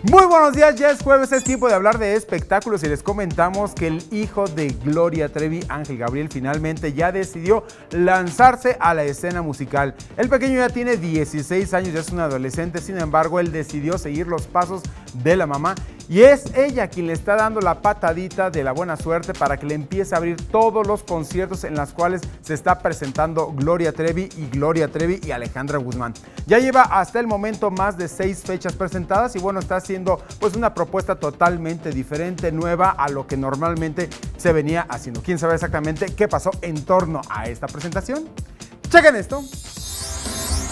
Muy buenos días, ya es jueves, es tiempo de hablar de espectáculos y les comentamos que el hijo de Gloria Trevi, Ángel Gabriel, finalmente ya decidió lanzarse a la escena musical. El pequeño ya tiene 16 años, ya es un adolescente, sin embargo, él decidió seguir los pasos de la mamá y es ella quien le está dando la patadita de la buena suerte para que le empiece a abrir todos los conciertos en los cuales se está presentando Gloria Trevi y Alejandra Guzmán. Ya lleva hasta el momento más de 6 fechas presentadas y bueno, está haciendo pues una propuesta totalmente diferente, nueva a lo que normalmente se venía haciendo. ¿Quién sabe exactamente qué pasó en torno a esta presentación? Chequen esto.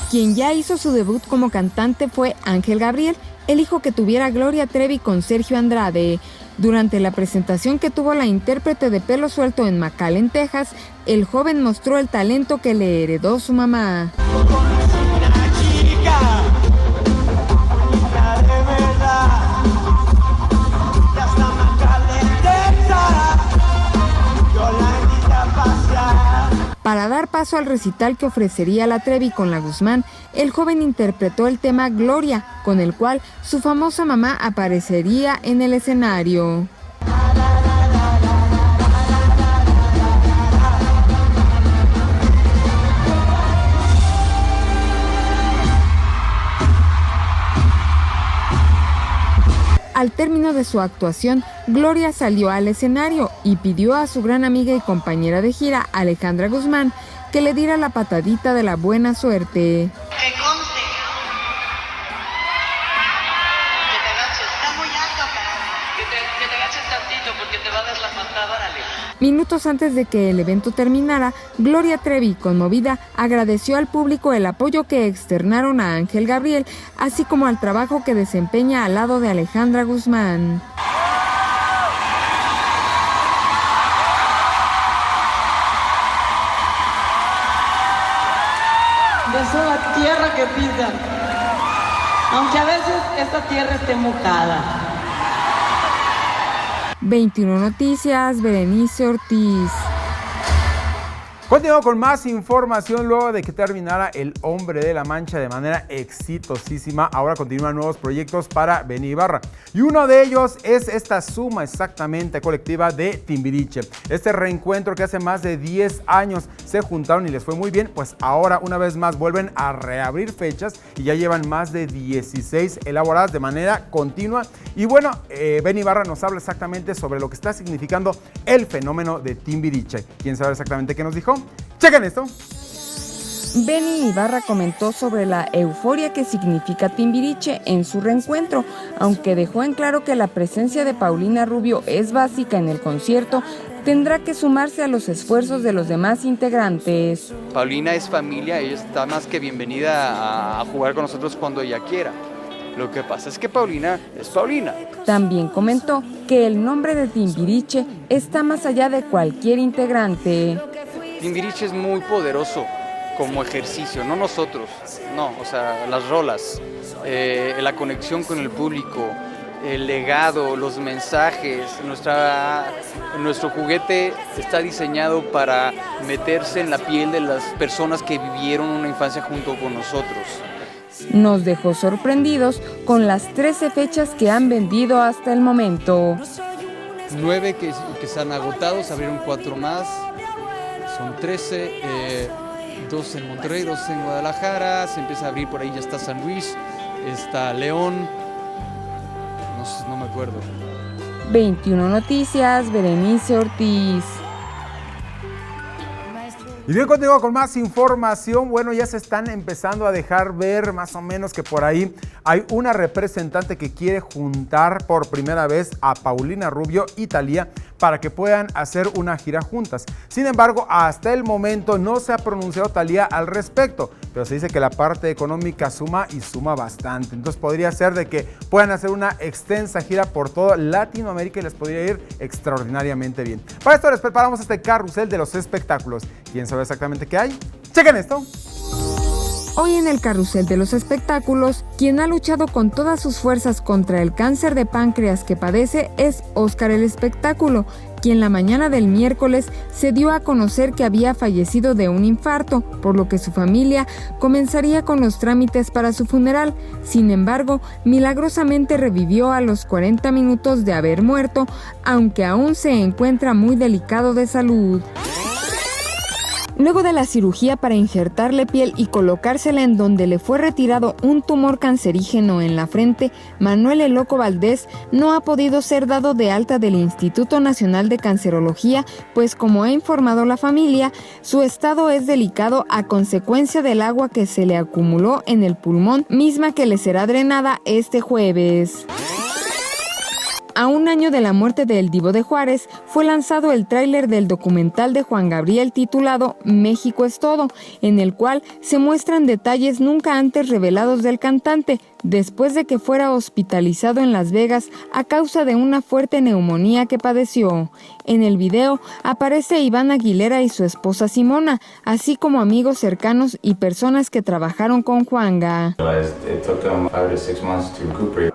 Quien ya hizo su debut como cantante fue Ángel Gabriel, el hijo que tuviera Gloria Trevi con Sergio Andrade. Durante la presentación que tuvo la intérprete de pelo suelto en McAllen, Texas, el joven mostró el talento que le heredó su mamá. Para dar paso al recital que ofrecería la Trevi con la Guzmán, el joven interpretó el tema Gloria, con el cual su famosa mamá aparecería en el escenario. Al término de su actuación, Gloria salió al escenario y pidió a su gran amiga y compañera de gira, Alejandra Guzmán, que le diera la patadita de la buena suerte. Que conste. Que te agaches. Está muy alto, cara. Que te agaches tantito porque te va a dar la patada, órale. Minutos antes de que el evento terminara, Gloria Trevi, conmovida, agradeció al público el apoyo que externaron a Ángel Gabriel, así como al trabajo que desempeña al lado de Alejandra Guzmán. Beso la tierra que pisa, aunque a veces esta tierra esté mojada. 21 Noticias, Berenice Ortiz. Continuamos con más información luego de que terminara El Hombre de la Mancha de manera exitosísima. Ahora continúan nuevos proyectos para Benny Ibarra. Y uno de ellos es esta suma exactamente colectiva de Timbiriche. Este reencuentro que hace más de 10 años se juntaron y les fue muy bien, pues ahora una vez más vuelven a reabrir fechas y ya llevan más de 16 elaboradas de manera continua. Y bueno, Benny Ibarra nos habla exactamente sobre lo que está significando el fenómeno de Timbiriche. ¿Quién sabe exactamente qué nos dijo? Chequen esto. Benny Ibarra comentó sobre la euforia que significa Timbiriche en su reencuentro, aunque dejó en claro que la presencia de Paulina Rubio es básica en el concierto, tendrá que sumarse a los esfuerzos de los demás integrantes. Paulina es familia, ella está más que bienvenida a jugar con nosotros cuando ella quiera. Lo que pasa es que Paulina es Paulina. También comentó que el nombre de Timbiriche está más allá de cualquier integrante. Timbiriche es muy poderoso como ejercicio, no nosotros, no, o sea, las rolas, la conexión con el público, el legado, los mensajes, nuestro juguete está diseñado para meterse en la piel de las personas que vivieron una infancia junto con nosotros. Nos dejó sorprendidos con las 13 fechas que han vendido hasta el momento. 9 que se han agotado, se abrieron 4 más. Son 13, 2 en Monterrey, 2 en Guadalajara, se empieza a abrir por ahí, ya está San Luis, está León, no me acuerdo. 21 Noticias, Berenice Ortiz. Y bien, continúo con más información. Bueno, ya se están empezando a dejar ver más o menos que por ahí hay una representante que quiere juntar por primera vez a Paulina Rubio y Thalía para que puedan hacer una gira juntas. Sin embargo, hasta el momento no se ha pronunciado Thalía al respecto, pero se dice que la parte económica suma y suma bastante. Entonces podría ser de que puedan hacer una extensa gira por toda Latinoamérica y les podría ir extraordinariamente bien. Para esto les preparamos este carrusel de los espectáculos. ¿Quién sabe exactamente qué hay? ¡Chequen esto! Hoy en el carrusel de los espectáculos, quien ha luchado con todas sus fuerzas contra el cáncer de páncreas que padece es Óscar el Espectáculo, quien la mañana del miércoles se dio a conocer que había fallecido de un infarto, por lo que su familia comenzaría con los trámites para su funeral. Sin embargo, milagrosamente revivió a los 40 minutos de haber muerto, aunque aún se encuentra muy delicado de salud. Luego de la cirugía para injertarle piel y colocársela en donde le fue retirado un tumor cancerígeno en la frente, Manuel El Loco Valdés no ha podido ser dado de alta del Instituto Nacional de Cancerología, pues como ha informado la familia, su estado es delicado a consecuencia del agua que se le acumuló en el pulmón, misma que le será drenada este jueves. A un año de la muerte del Divo de Juárez, fue lanzado el tráiler del documental de Juan Gabriel titulado México es todo, en el cual se muestran detalles nunca antes revelados del cantante, después de que fuera hospitalizado en Las Vegas a causa de una fuerte neumonía que padeció. En el video aparece Iván Aguilera y su esposa Simona, así como amigos cercanos y personas que trabajaron con Juanga.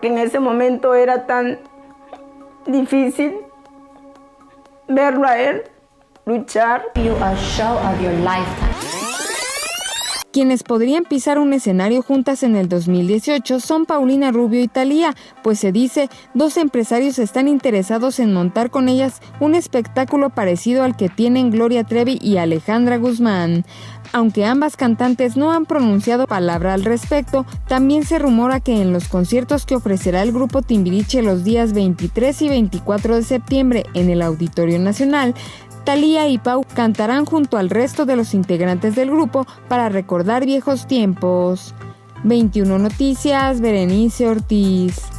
En ese momento era tan difícil verlo a él luchar. Quienes podrían pisar un escenario juntas en el 2018 son Paulina Rubio y Thalía, pues se dice, dos empresarios están interesados en montar con ellas un espectáculo parecido al que tienen Gloria Trevi y Alejandra Guzmán. Aunque ambas cantantes no han pronunciado palabra al respecto, también se rumora que en los conciertos que ofrecerá el grupo Timbiriche los días 23 y 24 de septiembre en el Auditorio Nacional, Thalía y Pau cantarán junto al resto de los integrantes del grupo para recordar viejos tiempos. 21 Noticias, Berenice Ortiz.